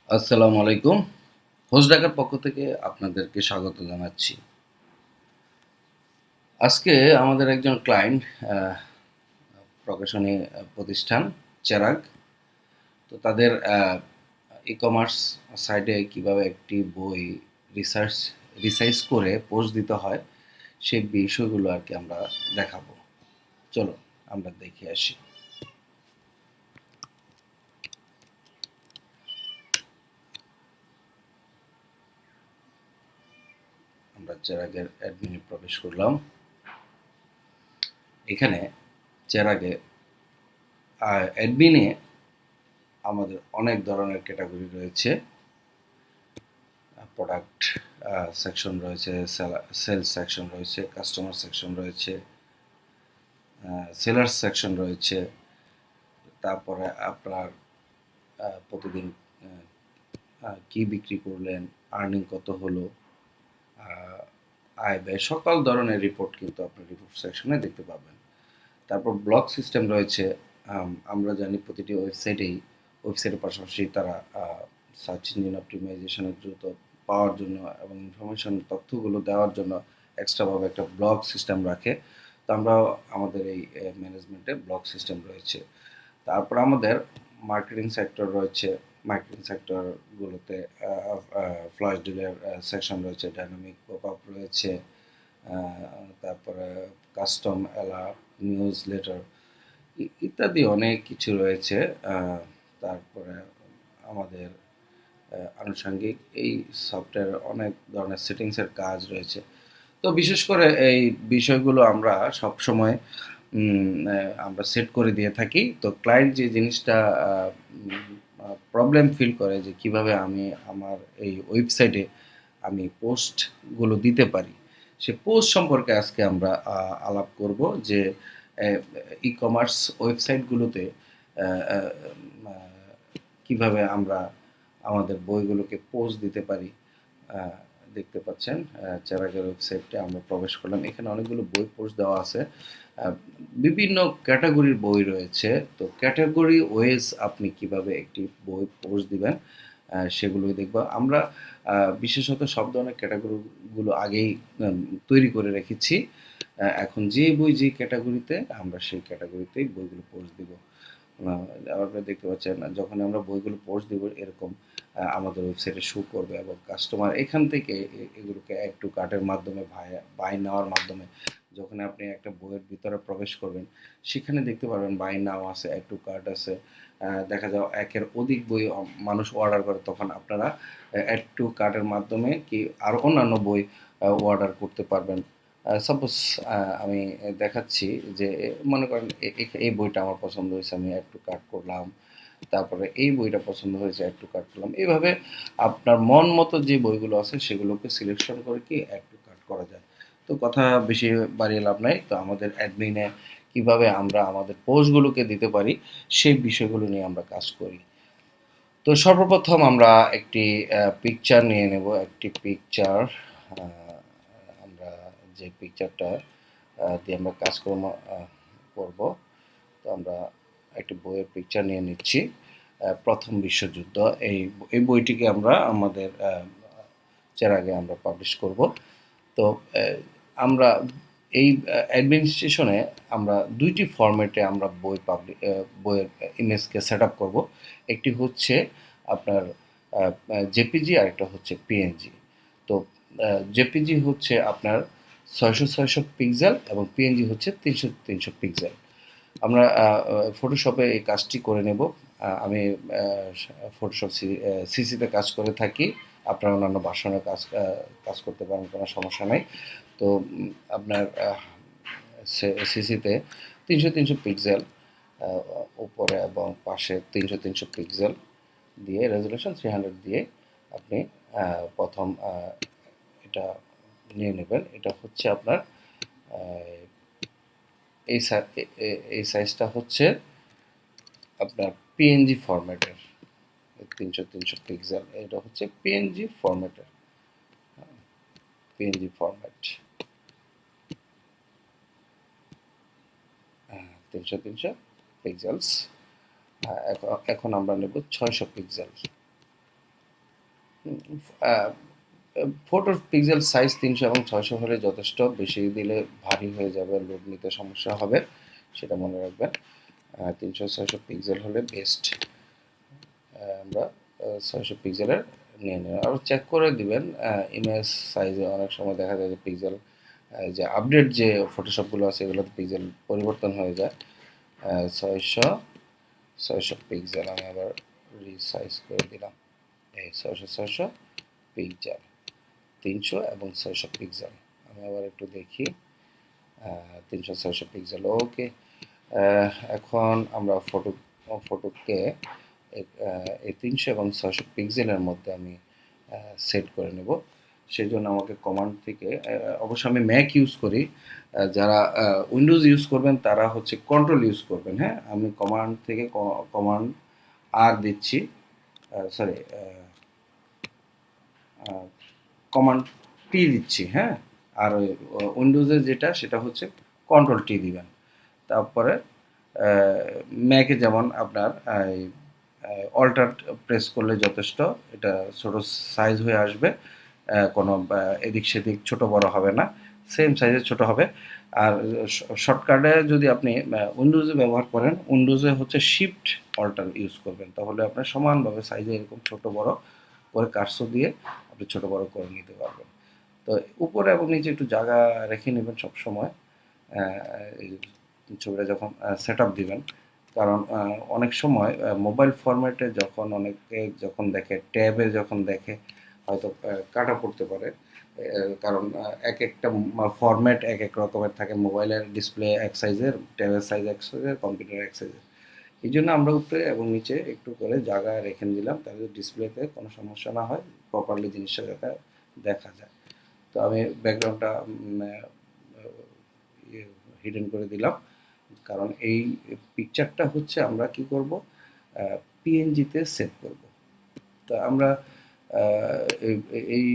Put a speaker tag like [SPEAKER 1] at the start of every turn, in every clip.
[SPEAKER 1] আসসালামু আলাইকুম। হোস্ট ঢাকার পক্ষ থেকে আপনাদেরকে স্বাগত জানাচ্ছি। আজকে আমাদের একজন ক্লায়েন্ট প্রকাশনী প্রতিষ্ঠান চেরাগ। তো তাদের ই-কমার্স সাইটে কিভাবে একটি বই রিসার্চ রিসাইজ করে পোস্ট দিতে হয়, সেই বিষয়গুলো আরকি আমরা দেখাবো। চলুন আমরা দেখে আসি। আমরা চেরাগের অ্যাডমিনে প্রবেশ করলাম। এখানে চেরাগে অ্যাডমিনে আমাদের অনেক ধরনের ক্যাটাগরি রয়েছে। প্রোডাক্ট সেকশন রয়েছে, সেলস সেকশন রয়েছে, কাস্টমার সেকশন রয়েছে, সেলার্স সেকশন রয়েছে। তারপরে আপনার প্রতিদিন কি বিক্রি করলেন, আর্নিং কত হলো, আয় ব্যয় সকল ধরনের রিপোর্ট কিন্তু আপনি রিপোর্ট সেকশনে দেখতে পাবেন। তারপর ব্লক সিস্টেম রয়েছে। আমরা জানি প্রতিটি ওয়েবসাইটের পাশাপাশি তারা সার্চ ইঞ্জিন অপটিমাইজেশনের দ্রুত পাওয়ার জন্য এবং ইনফরমেশন তথ্যগুলো দেওয়ার জন্য এক্সট্রাভাবে একটা ব্লক সিস্টেম রাখে। তো আমরাও আমাদের এই ম্যানেজমেন্টে ব্লক সিস্টেম রয়েছে। তারপর আমাদের মার্কেটিং সেক্টর রয়েছে। মার্কেটিং সেক্টরগুলোতে ফ্ল্যাশ ডিলের সেকশন রয়েছে, ডাইনামিক পপ-আপ রয়েছে, তারপরে কাস্টম অ্যালার্ট, নিউজ লেটার ইত্যাদি অনেক কিছু রয়েছে। তারপরে আমাদের আনুষঙ্গিক এই সফটওয়্যার অনেক ধরনের সেটিংসের কাজ রয়েছে। তো বিশেষ করে এই বিষয়গুলো আমরা সবসময় আমরা সেট করে দিয়ে থাকি। তো ক্লায়েন্ট যে জিনিসটা প্রবলেম ফিল করে যে কিভাবে আমি আমার এই ওয়েবসাইটে আমি পোস্টগুলো দিতে পারি। সে পোস্ট সম্পর্কে আজকে আমরা আলাপ করব যে ই-কমার্স ওয়েবসাইটগুলোতে আ আ মা কিভাবে আমরা আমাদের বইগুলোকে পোস্ট দিতে পারি। আ দেখতে পাচ্ছেন চেরাগের ওয়েবসাইটে আমরা প্রবেশ করলাম। এখানে অনেকগুলো বই পোস্ট দেওয়া আছে। আ বিভিন্ন ক্যাটেগরির বই রয়েছে। তো ক্যাটেগরি ওয়াইজ আপনি কিভাবে একটি বই পোস্ট দিবেন সেগুলোই দেখব। আমরা বিশেষত সব ধরনের ক্যাটেগরি গুলো আগেই আম তৈরি করে রেখেছি। এখন যে বই যে ক্যাটেগরিতে আমরা সেই ক্যাটেগরিতেই বইগুলো পোস্ট দিব। আ আপনারা দেখতে পাচ্ছেন যখন আমরা বইগুলো পোস্ট দিব এরকম আমাদের ওয়েবসাইটে শো করবে এবং কাস্টমার এখান থেকে এগুলোকে অ্যাড টু কার্টের মাধ্যমে বাই নেওয়ার মাধ্যমে যখন আপনি একটা বইয়ের ভিতরে প্রবেশ করবেন, সেখানে দেখতে পারবেন বাই নাও আছে, অ্যাড টু কার্ট আছে। দেখা যায় একের অধিক বই মানুষ অর্ডার করে তখন আপনারা অ্যাড টু কার্টের মাধ্যমে কি আরো অন্যান্য বই অর্ডার করতে পারবেন। সাপোজ আমি দেখাচ্ছি যে মনে করেন এই বইটা আমার পছন্দ হয়েছে, আমি অ্যাড টু কার্ট করলাম। তারপরে এই বইটা পছন্দ হয়েছে, অ্যাড টু কার্ট করলাম। এভাবে আপনার মন মতো যে বইগুলো আছে সেগুলোকে সিলেকশন করে কি অ্যাড টু কার্ট করা যায়। তো কথা বেশি বাড়িয়ে লাভ নাই। তো আমাদের অ্যাডমিনে কিভাবে আমরা আমাদের পোস্টগুলোকে দিতে পারি সেই বিষয়গুলো নিয়ে আমরা কাজ করি। তো সর্বপ্রথম আমরা একটি পিকচার নিয়ে নেব। একটি পিকচার আ আমরা যে পিকচারটা দিয়ে আমরা কাজকর্ম করব। তো আমরা একটি বইয়ের পিকচার নিয়ে নিচ্ছি। ১ম বিশ্বযুদ্ধ এই বইটিকে আমরা আমাদের চেরাগে আমরা পাবলিশ করব। তো আমরা এই অ্যাডমিনিস্ট্রেশনে আমরা ২ টি ফরম্যাটে আমরা বইয়ের ইমেজকে সেটআপ করব। একটি হচ্ছে আপনার জেপিজি আরেকটা হচ্ছে পিএনজি। তো জেপিজি হচ্ছে আপনার ৬০০ পিক্সেল এবং পিএনজি হচ্ছে ৩০০ পিক্সেল। আমরা ফটোশপে এই কাজটি করে নেব। আমি ফটোশপ সিসিতে কাজ করে থাকি। আপনারা অন্যান্য ভার্সনে কাজ করতে পারেন, কোনো সমস্যা নাই। তো আপনার সিসিতে ৩০০ পিক্সেল আ উপরে এবং পাশে ৩০০ পিক্সেল দিয়ে রেজোলিউশন 300 দিয়ে আপনি ১ম এটা নিয়ে নেবেন। এটা হচ্ছে আপনার আ এই সা এ এ এই সাইজটা হচ্ছে আপনার পিএনজি ফরম্যাটের। ৩০০ পিক্সেল এটা হচ্ছে পিএনজি ফরম্যাটের। PNG format. ৩০০ পিক্সেলস। এখন আমরা নেব ৬০০ পিক্সেল। ফটোর পিক্সেল সাইজ 300 এবং 600 হলে যথেষ্ট, বেশি দিলে ভারী হয়ে যাবে, লোড নিতে সমস্যা হবে, সেটা মনে রাখবেন। 300-600 পিক্সেল হলে বেস্ট। আমরা 600 পিক্সেলের নিয়ে নেব, আবার চেক করে দিবেন। ইমেজ সাইজে অনেক সময় দেখা যায় যে পিক্সেল, যে আপডেট যে ফটোশপগুলো আছে এগুলোতে পিক্সেল পরিবর্তন হয়ে যায়। 600 পিক্সেল আমি আবার রিসাইজ করে দিলাম। এই 600 পিক্সেল, 300 এবং 600 পিক্সেল। আমি আবার একটু দেখি। 300-600 পিক্সেল, ওকে। এখন আমরা ফটোকে এই 300 এবং 600 পিক্সেলের মধ্যে আমি সেট করে নেব। সেজন্য আমাকে কমান্ড থেকে, অবশ্য আমি ম্যাক ইউজ করি, যারা উইন্ডোজ ইউজ করবেন তারা হচ্ছে কন্ট্রোল ইউজ করবেন। হ্যাঁ, আমি কমান্ড থেকে কমান্ড আর দিচ্ছি, সরি, কমান্ড টি দিচ্ছি। হ্যাঁ, আর ওই উইন্ডোজের যেটা সেটা হচ্ছে কন্ট্রোল টি দিবেন। তারপরে ম্যাকে যেমন আপনার অল্টার প্রেস করলে যথেষ্ট, এটা ছোট সাইজ হয়ে আসবে, কোনো এদিক সেদিক ছোট বড় হবে না, সেম সাইজে ছোট হবে। আর শর্টকাটে যদি আপনি উইন্ডোজে ব্যবহার করেন, উইন্ডোজে হচ্ছে শিফট অল্টার ইউজ করবেন, তাহলে আপনার সমানভাবে সাইজে এরকম ছোট বড় করে কার্সর দিয়ে আপনি ছোট বড় করে নিতে পারবেন। তো উপরে এবং নিচে একটু জায়গা রেখে নেবেন সবসময় এই ছবিটা যখন সেট আপ দিবেন। কারণ অনেক সময় মোবাইল ফরম্যাটে অনেকে যখন দেখে, ট্যাবে যখন দেখে, হয়তো কাটা পড়তে পারে। কারণ এক একটা ফরম্যাট এক এক রকমের থাকে, মোবাইলের ডিসপ্লে এক সাইজের, ট্যাবের সাইজ এক সাইজের, কম্পিউটার এক সাইজের। এই জন্য আমরা উপরে এবং নিচে একটু করে জায়গা রেখে দিলাম, তাহলে ডিসপ্লেতে কোনো সমস্যা না হয়, প্রপারলি জিনিসটা যাতে দেখা যায়। তো আমি ব্যাকগ্রাউন্ডটা হিডেন করে দিলাম, কারণ এই পিকচারটা হচ্ছে আমরা কি করব, পিএনজিতে সেভ করব। তো আমরা এই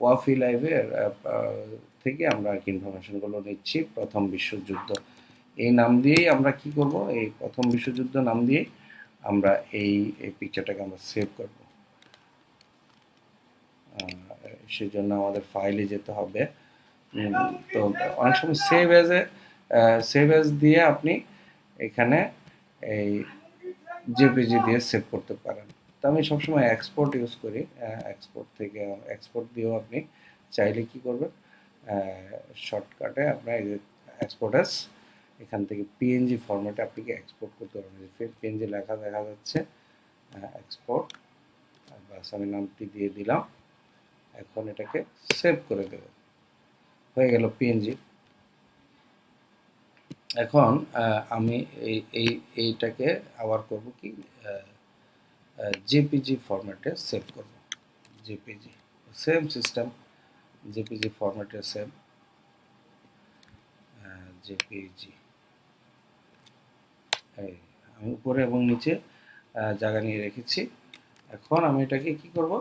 [SPEAKER 1] ওয়াফি লাইভের থেকে আমরা আর কি ইনফরমেশনগুলো নিচ্ছি। প্রথম বিশ্বযুদ্ধ এই নাম দিয়েই আমরা কি করব, এই প্রথম বিশ্বযুদ্ধ নাম দিয়েই আমরা এই পিকচারটাকে আমরা সেভ করব। সেজন্য আমাদের ফাইলে যেতে হবে। তো অনেক সময় সেভ অ্যাজ দিয়ে আপনি এখানে এই জেপিজি দিয়ে সেভ করতে পারেন। তো আমি সবসময় এক্সপোর্ট ইউজ করি, এক্সপোর্ট দিয়েও আপনি চাইলে কি করবেন, শর্টকাটে আপনার এই যে এক্সপোর্ট অ্যাজ, এখান থেকে পিএনজি ফরম্যাটে আপনি কি এক্সপোর্ট করতে পারবেন। পিএনজি লেখা দেখা যাচ্ছে, এক্সপোর্ট, বাস আমি নামটি দিয়ে দিলাম। এখন এটাকে সেভ করে দেব, হয়ে গেল পিএনজি। এখন আমি এইটাকে আবার করব কি, জেপিজি ফরম্যাটে সেভ করব। জেপিজি সেম সিস্টেম, জেপিজি ফরম্যাটে সেভ, জেপিজি। আমি উপরে এবং নিচে জায়গা নিয়ে রেখেছি। এখন আমি এটাকে কি করব,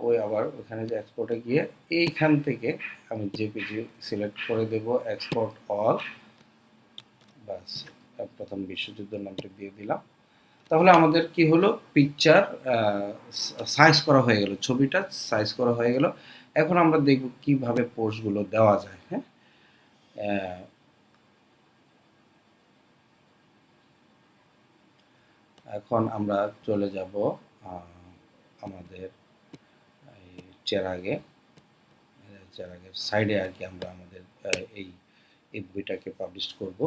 [SPEAKER 1] ওই আবার ওখানে যে এক্সপোর্টে গিয়ে এইখান থেকে আমি জেপিজি সিলেক্ট করে দেব, এক্সপোর্ট অল, বাস প্রথম বিশ্বযুদ্ধের নামটা দিয়ে দিলাম। তাহলে আমাদের কি হলো, পিকচার সাইজ করা হয়ে গেল, ছবিটা সাইজ করা হয়ে গেল। এখন আমরা দেখব কিভাবে পোস্টগুলো দেওয়া যায়। হ্যাঁ, এখন আমরা চলে যাব আমাদের চেরাগের সাইডে আর কি, আমরা আমাদের এই বইটাকে পাবলিশ করব।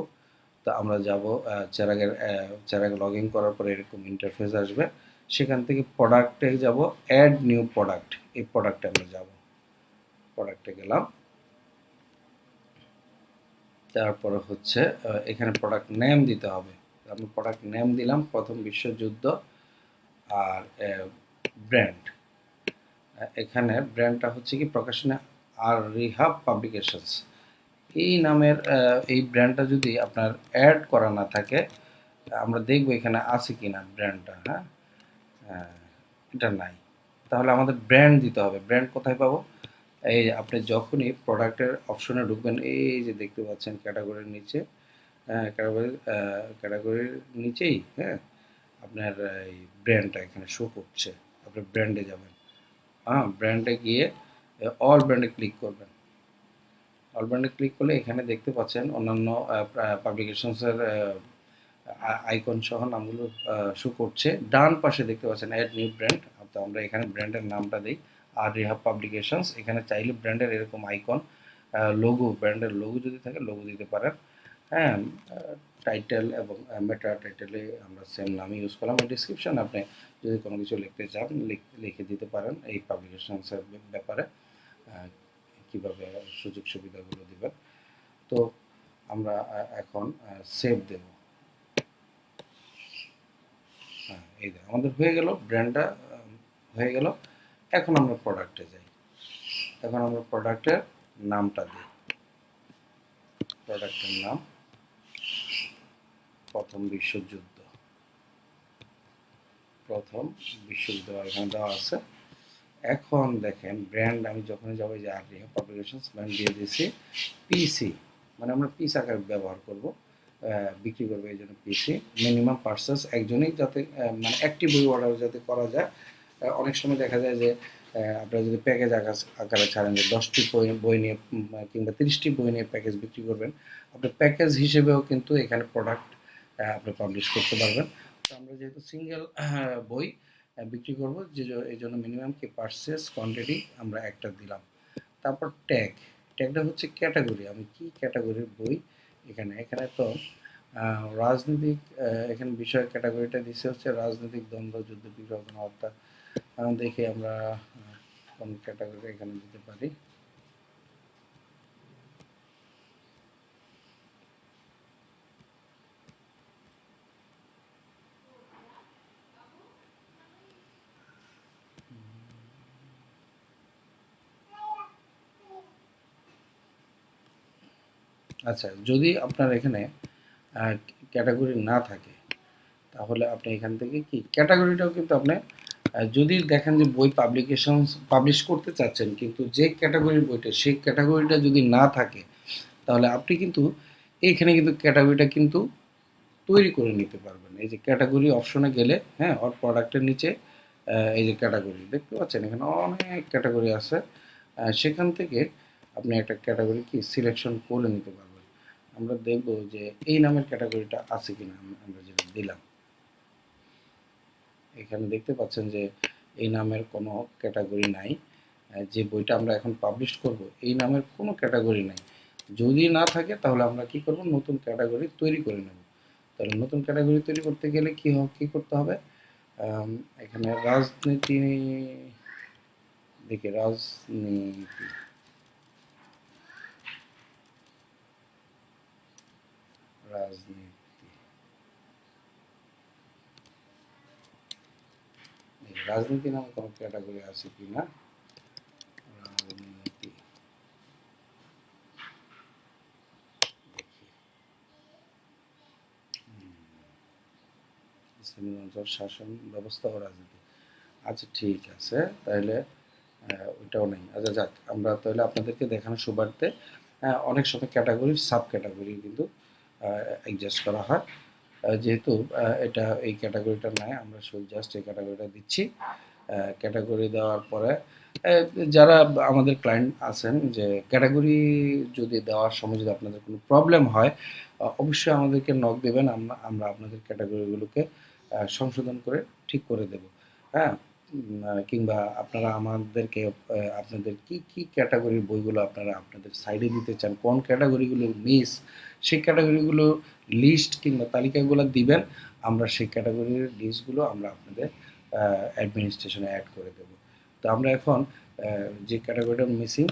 [SPEAKER 1] তো আমরা যাব চেরাগ লগ ইন করার পরে এরকম ইন্টারফেস আসবে, সেখান থেকে প্রোডাক্টে যাব, অ্যাড নিউ প্রোডাক্ট, এই প্রোডাক্টে আমরা যাব, প্রোডাক্টে গেলাম। তারপরে হচ্ছে এখানে প্রোডাক্ট নেম দিতে হবে, আমি প্রোডাক্ট নেম দিলাম প্রথম বিশ্বযুদ্ধ, আর ব্র্যান্ড, এখানে ব্র্যান্ডটা হচ্ছে কি প্রকাশনা আর রিহাব পাবলিকেশনস, এই নামের এই ব্র্যান্ডটা যদি আপনার অ্যাড করা না থাকে, আমরা দেখব এখানে আছে কি না ব্র্যান্ডটা। হ্যাঁ, এটা নাই, তাহলে আমাদের ব্র্যান্ড দিতে হবে। ব্র্যান্ড কোথায় পাবো, এই আপনি যখনই প্রোডাক্টের অপশনে ঢুকবেন, এই যে দেখতে পাচ্ছেন ক্যাটাগরির নিচে, ক্যাটাগরির নিচেই, হ্যাঁ, আপনার এই ব্র্যান্ডটা এখানে শো করছে, আপনি ব্র্যান্ডে যাবেন। ব্র্যান্ডে গিয়ে অল ব্র্যান্ডে ক্লিক করবেন। অল ব্র্যান্ডে ক্লিক করলে এখানে দেখতে পাচ্ছেন অন্যান্য পাবলিকেশনসের আইকন সহ নামগুলো শো করছে। ডান পাশে দেখতে পাচ্ছেন অ্যাড নিউ ব্র্যান্ড। তো আমরা এখানে ব্র্যান্ডের নামটা দিই আর রিহাব পাবলিকেশনস। এখানে চাইলে ব্র্যান্ডের এরকম আইকন, লোগো, ব্র্যান্ডের লোগো যদি থাকে লোগো দিতে পারেন। হ্যাঁ, টাইটেল এবং মেটা টাইটেলে আমরা সেম নামই ইউজ করলাম। ডিসক্রিপশন আপনি যদি কোনো কিছু লিখতে চান লিখে দিতে পারেন এই পাবলিকেশনসের ব্যাপারে, কীভাবে সুযোগ সুবিধাগুলো দেবেন। তো আমরা এখন সেভ দেব। হ্যাঁ, এই যে আমাদের হয়ে গেল, ব্র্যান্ডটা হয়ে গেল। এখন আমরা প্রোডাক্টে যাই। এখন আমরা প্রোডাক্টের নামটা দিই। প্রোডাক্টের নাম প্রথম বিশ্বযুদ্ধ। প্রথম বিশ্বযুদ্ধ এখানে দেওয়া আছে। এখন দেখেন ব্র্যান্ড আমি যখনই যাবো যে আর পাবলিকেশনস ব্র্যান্ড দিয়ে দিয়েছি পিসি, মানে আমরা পিস আকারে ব্যবহার করব, বিক্রি করবো, এই জন্য পিসি। মিনিমাম পার্সেস একজনই যাতে মানে একটি বই অর্ডার যাতে করা যায়। অনেক সময় দেখা যায় যে আপনারা যদি প্যাকেজ আকারে ছাড়েন যে 10টি বই নিয়ে কিংবা 30টি বই নিয়ে প্যাকেজ বিক্রি করবেন, আপনি প্যাকেজ হিসেবেও কিন্তু এখানে প্রোডাক্ট আপনি পাবলিশ করতে পারবেন। তো আমরা যেহেতু সিঙ্গেল বই বিক্রি করব, এই জন্য মিনিমাম কি পার্সেস কোয়ান্টিটি আমরা একটা দিলাম। তারপর ট্যাগটা হচ্ছে ক্যাটাগরি, আমি কি ক্যাটাগরির বই এখানে। এখানে তো রাজনৈতিক, এখানে বিষয় ক্যাটাগরিটা দিচ্ছে হচ্ছে রাজনৈতিক দ্বন্দ্ব, যুদ্ধ, বিগ্রহ, হত্যা। দেখি আমরা কোন ক্যাটাগরি এখানে দিতে পারি। আচ্ছা, যদি আপনার এখানে ক্যাটাগরি না থাকে তাহলে আপনি এখান থেকে কি ক্যাটাগরিটাও কিন্তু আপনি যদি দেখেন যে বই পাবলিশ করতে চাচ্ছেন কিন্তু যে ক্যাটাগরির বইটা সেই ক্যাটাগরিটা যদি না থাকে তাহলে আপনি কিন্তু এইখানে কিন্তু ক্যাটাগরিটা কিন্তু তৈরি করে নিতে পারবেন। এই যে ক্যাটাগরি অপশনে গেলে, হ্যাঁ, ওর প্রোডাক্টের নিচে এই যে ক্যাটাগরি দেখতে পাচ্ছেন, এখানে অনেক ক্যাটাগরি আছে। সেখান থেকে আপনি একটা ক্যাটাগরি কি সিলেকশন করে নিতে পারবেন। আমরা দেখব যে এই নামের ক্যাটাগরিটা আছে কিনা। আমরা যেটা দিলাম এখানে দেখতে পাচ্ছেন যে এই নামের কোনো ক্যাটাগরি নাই। যে বইটা আমরা এখন পাবলিশ করব এই নামের কোনো ক্যাটাগরি নাই। যদি না থাকে তাহলে আমরা কি করব, নতুন ক্যাটাগরি তৈরি করে নেব। তাহলে নতুন ক্যাটাগরি তৈরি করতে গেলে কি করতে হবে, এখানে রাজনীতি, দেখি রাজনীতি, রাজনীতি, রাজনীতি নামে কোনো ক্যাটাগরি আছে কি না। রাজনীতি, ইসলামী অঞ্চল শাসন ব্যবস্থা ও রাজনীতি। আচ্ছা ঠিক আছে, তাহলে ওইটাও নেই। আচ্ছা যাক, আমরা তাহলে আপনাদেরকে দেখানোর সুবাদে অনেক সময় ক্যাটাগরি সাব ক্যাটাগরি কিন্তু অ্যাডজাস্ট করা হয়। যেহেতু এটা এই ক্যাটাগরিটা নাই, আমরা শুধু জাস্ট এই ক্যাটাগরিটা দিচ্ছি। ক্যাটাগরি দেওয়ার পরে যারা আমাদের ক্লায়েন্ট আছেন যে ক্যাটাগরি যদি দেওয়ার সময় যদি আপনাদের কোনো প্রবলেম হয় অবশ্যই আমাদেরকে নক দেবেন। আমরা আপনাদের ক্যাটাগরিগুলোকে সংশোধন করে ঠিক করে দেব। হ্যাঁ, কিংবা আপনারা আমাদেরকে আপনাদের কি ক্যাটাগরির বইগুলো আপনারা আপনাদের সাইডে দিতে চান, কোন ক্যাটাগরিগুলো মিস, সেই ক্যাটাগরিগুলো লিস্ট কিংবা তালিকাগুলো দিবেন। আমরা সেই ক্যাটাগরির লিস্টগুলো আমরা আপনাদের অ্যাডমিনিস্ট্রেশনে অ্যাড করে দেব। তো আমরা এখন যে ক্যাটাগরিটা মিসিং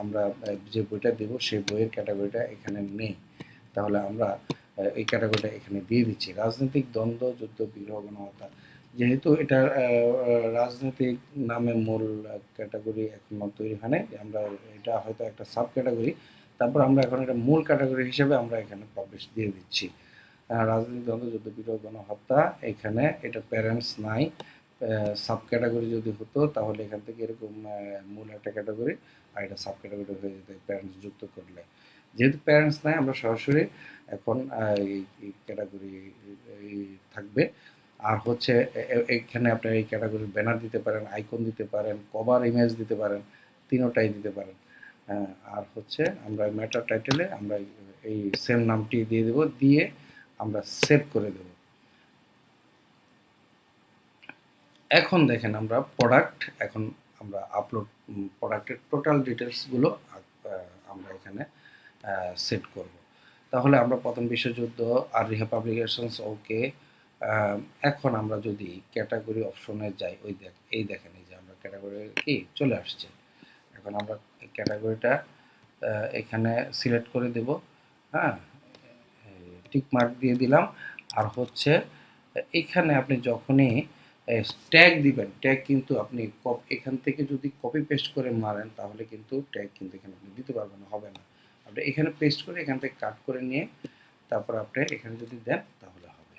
[SPEAKER 1] আমরা যে বইটা দেব সেই বইয়ের ক্যাটাগরিটা এখানে নেই। তাহলে আমরা এই ক্যাটাগরিটা এখানে দিয়ে দিচ্ছি, রাজনৈতিক দ্বন্দ্ব, যুদ্ধ, বিগ্রহ, গণহত্যা। যেহেতু এটা রাজনৈতিক নামে মূল ক্যাটাগরি এখনো তৈরি হয় নাই, আমরা এটা হয়তো একটা সাব ক্যাটাগরি। তারপর আমরা এখন এটা মূল ক্যাটাগরি হিসেবে আমরা এখানে পাবলিশ দিয়ে দিচ্ছি। রাজনৈতিক দ্বন্দ্ব, যুদ্ধ, বিগ্রহ, গণহত্যা, এখানে এটা প্যারেন্টস নাই। সাব ক্যাটাগরি যদি হতো তাহলে এখান থেকে এরকম মূল একটা ক্যাটাগরি আর এটা সাব ক্যাটাগরি হয়ে যেত প্যারেন্টস যুক্ত করলে। যেহেতু প্যারেন্টস নাই আমরা সরাসরি এখন এই ক্যাটাগরি থাকবে। আর হচ্ছে এখানে আপনি এই ক্যাটাগরির ব্যানার দিতে পারেন, আইকন দিতে পারেন, কভার ইমেজ দিতে পারেন, তিনোটাই দিতে পারেন। আর হচ্ছে আমরা মেটা টাইটেলে আমরা এই সেম নামটি দিয়ে দেব, দিয়ে আমরা সেভ করে দেব। এখন দেখেন আমরা প্রোডাক্ট, এখন আমরা আপলোড প্রোডাক্টের টোটাল ডিটেলসগুলো আমরা এখানে সেট করব। তাহলে আমরা প্রথম বিশ্বযুদ্ধ আর রিহা পাবলিকেশনস ওকে। এখন আমরা যদি ক্যাটাগরি অপশনে যাই, এই দেখেন এই যে আমরা ক্যাটাগরি কি চলে আসছে। এখন আমরা ক্যাটাগরিটা এখানে সিলেক্ট করে দেব। হ্যাঁ, টিক মার্ক দিয়ে দিলাম। আর হচ্ছে এখানে আপনি যখনই ট্যাগ দিবেন, ট্যাগ কিন্তু আপনি এখান থেকে যদি কপি পেস্ট করে মারেন তাহলে কিন্তু ট্যাগ কিন্তু এখানে আপনি দিতে পারবেন না, হবে না। আপনি এখানে পেস্ট করে এখান থেকে কাট করে নিয়ে তারপর আপনি এখানে যদি দেন তাহলে হবে।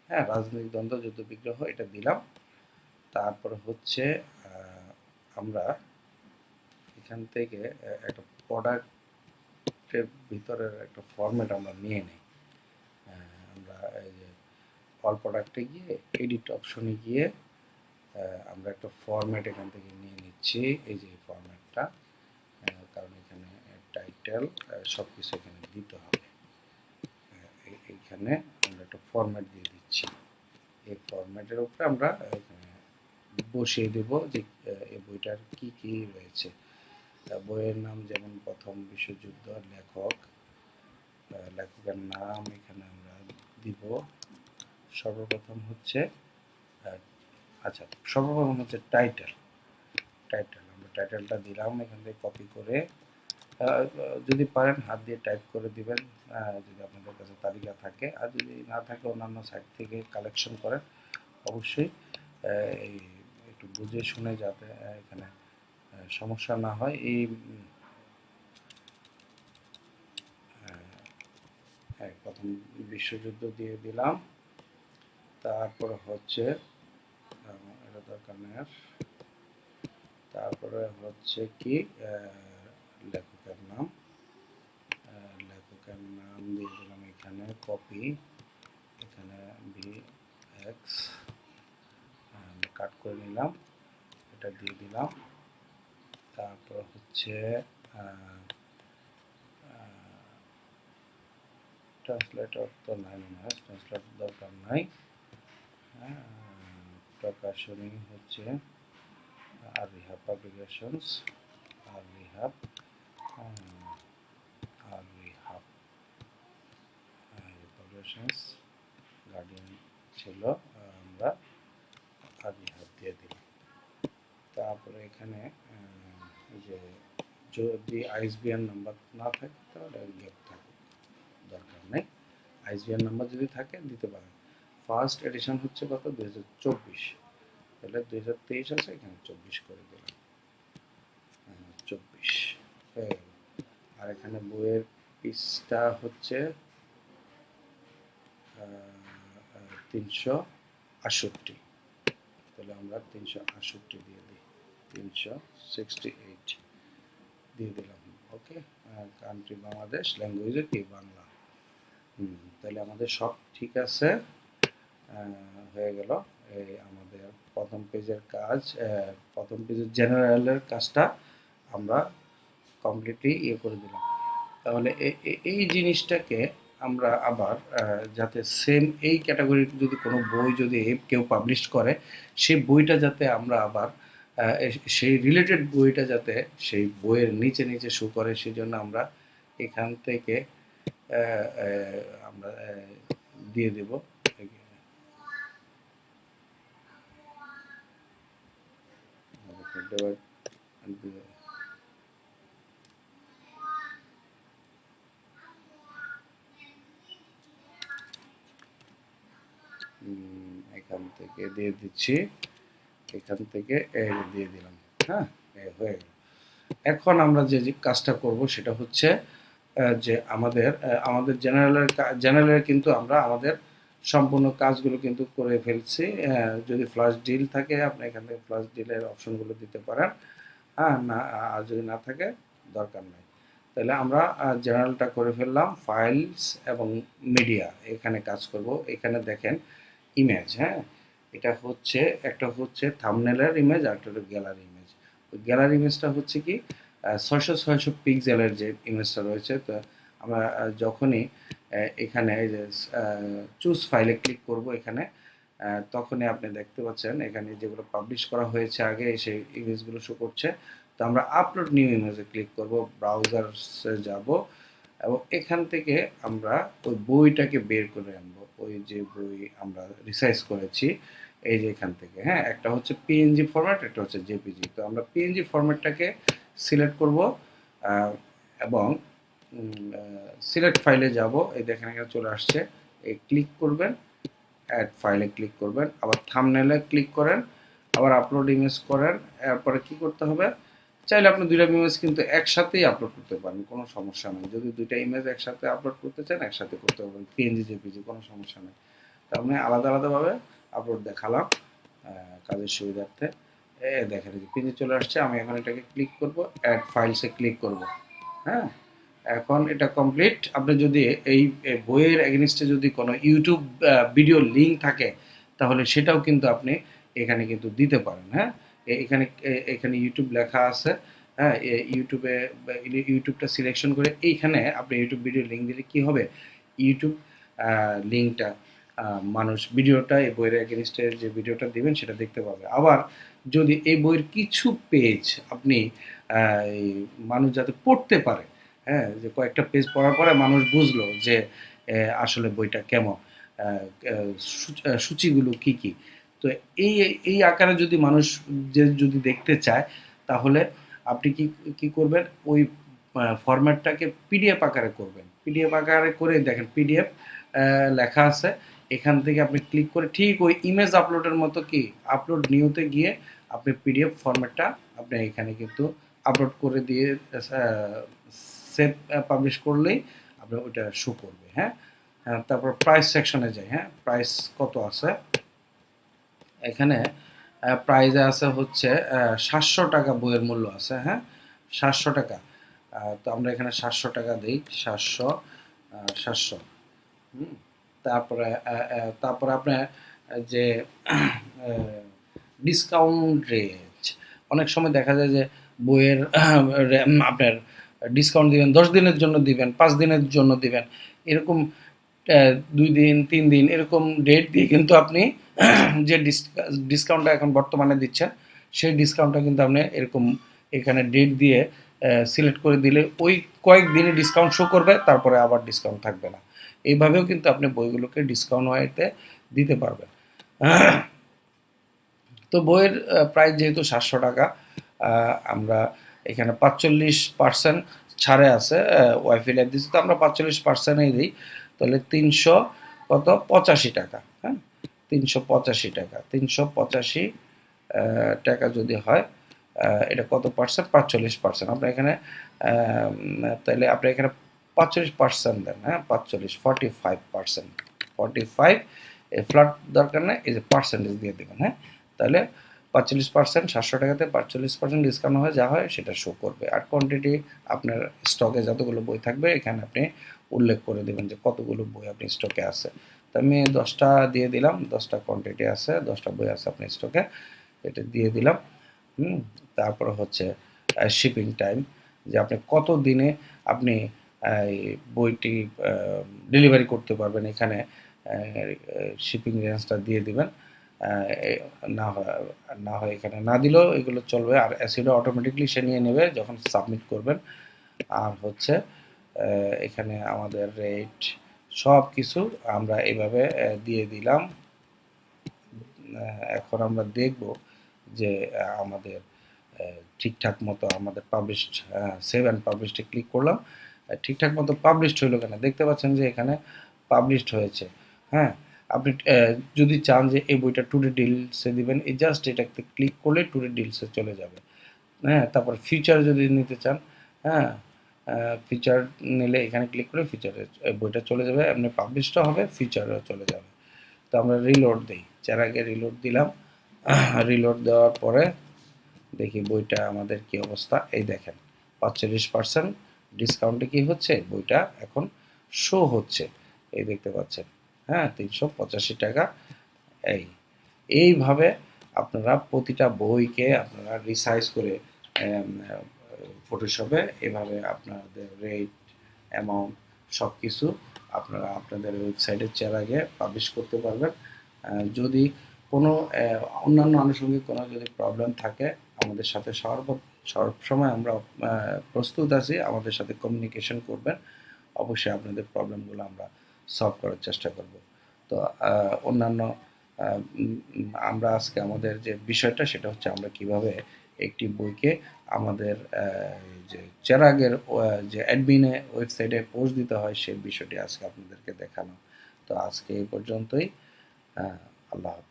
[SPEAKER 1] হ্যাঁ, রাজনৈতিক দ্বন্দ্ব, যুদ্ধ বিগ্রহ এটা দিলাম। তারপর হচ্ছে আমরা এখান থেকে একটা প্রোডাক্টের ভিতরের একটা ফরম্যাট আমরা নিয়ে নিই। আমরা এই যে অল প্রোডাক্টে গিয়ে এডিট অপশনে গিয়ে আমরা একটা ফরম্যাট এখান থেকে নিয়ে নিচ্ছি। এই যে ফরম্যাটটা, কারণ এখানে টাইটেল সব কিছু এখানে দিতে হবে। এইখানে আমরা একটা ফরম্যাট দিয়ে দিচ্ছি। এই ফরম্যাটের উপরে আমরা এখানে বসিয়ে দেব যে এই বইটার কি কি রয়েছে। বইয়ের নাম যেমন প্রথম বিশ্বযুদ্ধ, লেখকের নাম এখানে আমরা দিব। সর্বপ্রথম হচ্ছে সর্বপ্রথম হচ্ছে টাইটেল। আমরা টাইটেলটা দিলাম, এখান থেকে কপি করে যদি পারেন হাত দিয়ে টাইপ করে দিবেন যদি আপনাদের কাছে তালিকা থাকে, আর যদি না থাকে অন্যান্য সাইট থেকে কালেকশন করেন। অবশ্যই এই একটু বুঝে শুনে যাতে এখানে সমস্যা না হয়। এই প্রথম বিশ্বযুদ্ধ দিয়ে দিলাম। তারপর হচ্ছে এটা দরকার নেই আর। তারপরে হচ্ছে কি লেখকের নাম দিয়ে দিলাম এখানে, কপি এখানে VX কাট করে নিলাম, এটা দিয়ে দিলাম। তারপর হচ্ছে ট্রান্সলেটর তো নাই, মনে হয় ট্রান্সলেটর দরকার নাই। প্রকাশনী হচ্ছে আর রিহাব পাবলিকেশনস, আর রিহাব পাবলিকেশনস গার্ডিয়ান ছিল, আমরা আর রিহাব দিয়ে দিলাম। তারপরে এখানে যে যদি আইএসবিএন নাম্বার না থাকে তাহলে গ্যাপ থাকে, দরকার নেই। আইএসবিএন নাম্বার যদি থাকে দিতে পারেন। ফার্স্ট এডিশন হচ্ছে কত 2024, তাহলে 2023 আছে, এখানে 24 করে দিলাম, 24 হয়ে গেল। আর এখানে বইয়ের পিসটা হচ্ছে 368, তাহলে আমরা 368 দিয়ে দিই, 368 দিয়ে দিলাম। ওকে, কান্ট্রি বাংলাদেশ, ল্যাঙ্গুয়েজে কি বাংলা। তাহলে আমাদের সব ঠিক আছে, হয়ে গেল। এই আমাদের প্রথম পেজের কাজ, প্রথম পেজের জেনারেলের কাজটা আমরা কমপ্লিটলি করে দিলাম। তাহলে এই জিনিসটাকে আমরা আবার যাতে সেম এই ক্যাটাগরির যদি কোনো বই যদি কেউ পাবলিশ করে, সেই বইটা যাতে আমরা আবার সেই রিলেটেড বইটা যাতে সেই বইয়ের নিচে নিচে শো করে, সেই জন্য আমরা এখান থেকে আমরা দিয়ে দেব এখান থেকে দিয়ে দিচ্ছি, এখান থেকে দিয়ে দিলাম। হ্যাঁ, হয়ে গেল। এখন আমরা যে কাজটা করব সেটা হচ্ছে যে আমাদের জেনারেলের কিন্তু আমরা আমাদের সম্পূর্ণ কাজগুলো কিন্তু করে ফেলছি। যদি ফ্ল্যাশ ডিল থাকে আপনি এখান থেকে ফ্ল্যাশ ডিলের অপশনগুলো দিতে পারেন। হ্যাঁ, না আর যদি না থাকে দরকার নাই। তাহলে আমরা জেনারেলটা করে ফেললাম। ফাইলস এবং মিডিয়া এখানে কাজ করব। এখানে দেখেন ইমেজ, হ্যাঁ, এটা হচ্ছে একটা হচ্ছে থাম্বনেলের ইমেজ আর একটা হলো গ্যালারি ইমেজ। ওই গ্যালারি ইমেজটা হচ্ছে কি 600 পিক্সেলের যে ইমেজটা রয়েছে। তো আমরা যখনই এখানে এই যে চুজ ফাইলে ক্লিক করব এখানে, তখনই আপনি দেখতে পাচ্ছেন এখানে যেগুলো পাবলিশ করা হয়েছে আগে সেই ইমেজগুলো শো করছে। তো আমরা আপলোড নিউ ইমেজে ক্লিক করব, ব্রাউজার্সে যাব এবং এখান থেকে আমরা ওই বইটাকে বের করে আনবো, ওই যে বই আমরা রিসাইজ করেছি এই যে এখান থেকে। হ্যাঁ, একটা হচ্ছে পিএনজি ফরম্যাট, একটা হচ্ছে জেপিজি। তো আমরা পিএনজি ফরম্যাটটাকে সিলেক্ট করব এবং সিলেক্ট ফাইলে যাব, এই দেখেন এখানে চলে আসছে, এই ক্লিক করবেন, অ্যাড ফাইলে ক্লিক করবেন, আবার থাম্বনেলে ক্লিক করেন, আবার আপলোড ইমেজ করেন। এরপরে কি করতে হবে, চাইলে আপনি দুইটা ইমেজ কিন্তু একসাথেই আপলোড করতে পারেন, কোনো সমস্যা নেই। যদি দুইটা ইমেজ একসাথে আপলোড করতে চান একসাথে করতে পারবেন, পিএনজি জেপিজি কোনো সমস্যা নেই। তার মানে আলাদা আলাদাভাবে আপলোড দেখালাম কাজের সুবিধার্থে। দেখেন যে পিএনজি চলে আসছে, আমি এখন এটাকে ক্লিক করব, অ্যাড ফাইলসে ক্লিক করব। হ্যাঁ, এখন এটা কমপ্লিট। আপনি যদি এই বইয়ের এগেনস্টে যদি কোনো ইউটিউব ভিডিও লিঙ্ক থাকে তাহলে সেটাও কিন্তু আপনি এখানে কিন্তু দিতে পারেন। হ্যাঁ, এখানে এখানে ইউটিউব লেখা আছে। হ্যাঁ, ইউটিউবটা সিলেকশন করে এইখানে আপনি ইউটিউব ভিডিও লিঙ্ক দিলে কি হবে, ইউটিউব লিঙ্কটা মানুষ ভিডিওটা এই বইয়ের এগেনস্টে যে ভিডিওটা দিবেন সেটা দেখতে পাবে। আবার যদি এই বইয়ের কিছু পেজ আপনি এই মানুষ যাতে পড়তে পারে, হ্যাঁ, যে কয়েকটা পেজ পড়ার পরে মানুষ বুঝলো যে আসলে বইটা কেমন, সূচিগুলো কি কি। তো এই এই আকারে যদি মানুষ যে যদি দেখতে চায় তাহলে আপনি কি কি করবেন, ওই ফরম্যাটটাকে পিডিএফ আকারে করবেন। পিডিএফ আকারে করে দেখেন পিডিএফ লেখা আছে, এখান থেকে আপনি ক্লিক করে ঠিক ওই ইমেজ আপলোডের মতো কি আপলোড নিউতে গিয়ে আপনি পিডিএফ ফরম্যাটটা আপনি এখানে কিন্তু আপলোড করে দিয়ে সেভ পাবলিশ করলেই আপনার ওইটা শো করবে। হ্যাঁ, তারপর প্রাইস সেকশনে যাই। হ্যাঁ, প্রাইস কত আছে এখানে, প্রাইজে আছে হচ্ছে 700 টাকা বইয়ের মূল্য আছে। হ্যাঁ, 700 টাকা। তো আমরা এখানে 700 টাকা দিই, 700 700। তারপরে তারপরে আপনার যে ডিসকাউন্ট রেট, অনেক সময় দেখা যায় যে বইয়ের আপনার ডিসকাউন্ট দিবেন 10 দিনের জন্য দিবেন, 5 দিনের জন্য দিবেন, এরকম 2 দিন 3 দিন এরকম ডেট দিয়ে কিন্তু আপনি যে ডিসকাউন্টটা এখন বর্তমানে দিচ্ছেন সেই ডিসকাউন্টটা কিন্তু আপনি এরকম এখানে ডেট দিয়ে সিলেক্ট করে দিলে ওই কয়েকদিনে ডিসকাউন্ট শো করবে, তারপরে আবার ডিসকাউন্ট থাকবে না। এইভাবেও কিন্তু আপনি বইগুলোকে ডিসকাউন্ট ওয়াইতে দিতে পারবেন। তো বইয়ের প্রাইস যেহেতু 700 টাকা, আমরা এখানে 45% ছাড়ে আছে, ওয়াইফাই লাইট দিচ্ছি, তো আমরা 45%এই দিই। তাহলে 385 টাকা। হ্যাঁ, 385 টাকা, 385 টাকা যদি হয়, এটা কত পার্সেন্ট, 45%। আপনার এখানে তাহলে আপনি এখানে 45% দেন। হ্যাঁ, 45, 45%, 45 ফ্ল্যাট দরকার নেই, এই যে পার্সেন্টেজ দিয়ে দেবেন। হ্যাঁ, তাহলে 45%, 700 টাকাতে 45% ডিসকাউন্ট হয়ে যা হয় সেটা শো করবে। আর কোয়ান্টিটি আপনার স্টকে যতগুলো বই থাকবে এখানে আপনি উল্লেখ করে দেবেন যে কতগুলো বই আপনি স্টকে আছে। তো আমি 10টা দিয়ে দিলাম, 10টা কোয়ান্টিটি আছে, 10টা বই আছে আপনার স্টকে, এটা দিয়ে দিলাম। তারপর হচ্ছে শিপিং টাইম, যে আপনি কত দিনে আপনি এই বইটি ডেলিভারি করতে পারবেন, এখানে শিপিং রেঞ্জটা দিয়ে দিবেন। না হয় এখানে না দিলেও এগুলো চলবে, আর অ্যাসিডও অটোমেটিকলি সে নিয়ে নেবে যখন সাবমিট করবেন। আর হচ্ছে এখানে আমাদের রেট সব কিছু আমরা এইভাবে দিয়ে দিলাম। এখন আমরা দেখব যে আমাদের ঠিকঠাক মতো আমাদের পাবলিশড, সেভ অ্যান্ড পাবলিশডে ক্লিক করলাম, ঠিকঠাক মতো পাবলিশড হইলো কিনা। দেখতে পাচ্ছেন যে এখানে পাবলিশড হয়েছে। হ্যাঁ, আপনি যদি চান যে এই বইটা টুডে ডিলসে দিবেন, এই জাস্ট এটাতে ক্লিক করলে টুডে ডিলসে চলে যাবে। হ্যাঁ, তারপর ফিচার যদি নিতে চান, হ্যাঁ, ফিচার নিলে এখানে ক্লিক করে ফিচারে বইটা চলে যাবে, এমনি পাবলিশডও হবে, ফিচারেও চলে যাবে। তো আমরা রিলোড দিই, যার আগে রিলোড দিলাম। রিলোড দেওয়ার পরে দেখি বইটা আমাদের কি অবস্থা। এই দেখেন 45% ডিসকাউন্টে কি হচ্ছে, বইটা এখন শো হচ্ছে, এই দেখতে পাচ্ছেন। হ্যাঁ, 385 টাকা। এইভাবে আপনারা প্রতিটা বইকে আপনারা রিসাইজ করে ফটোশপে এভাবে আপনাদের রেট, অ্যামাউন্ট সব কিছু আপনারা আপনাদের ওয়েবসাইটের চেরাগে পাবলিশ করতে পারবেন। যদি কোনো অন্যান্য আনুষঙ্গিক কোনো যদি প্রবলেম থাকে আমাদের সাথে সবসময় আমরা প্রস্তুত আছি, আমাদের সাথে কমিউনিকেশন করবেন। অবশ্যই আপনাদের প্রবলেমগুলো আমরা সলভ করার চেষ্টা করব। তো অন্যান্য আমরা আজকে আমাদের যে বিষয়টা সেটা হচ্ছে আমরা কিভাবে একটি বইকে আমাদের যে চেরাগের যে অ্যাডমিনে ওয়েবসাইটে পোস্ট দিতে হয় সেই বিষয়টি আজকে আপনাদেরকে দেখানো। তো আজকে এই পর্যন্তই। আল্লাহ হাফেজ।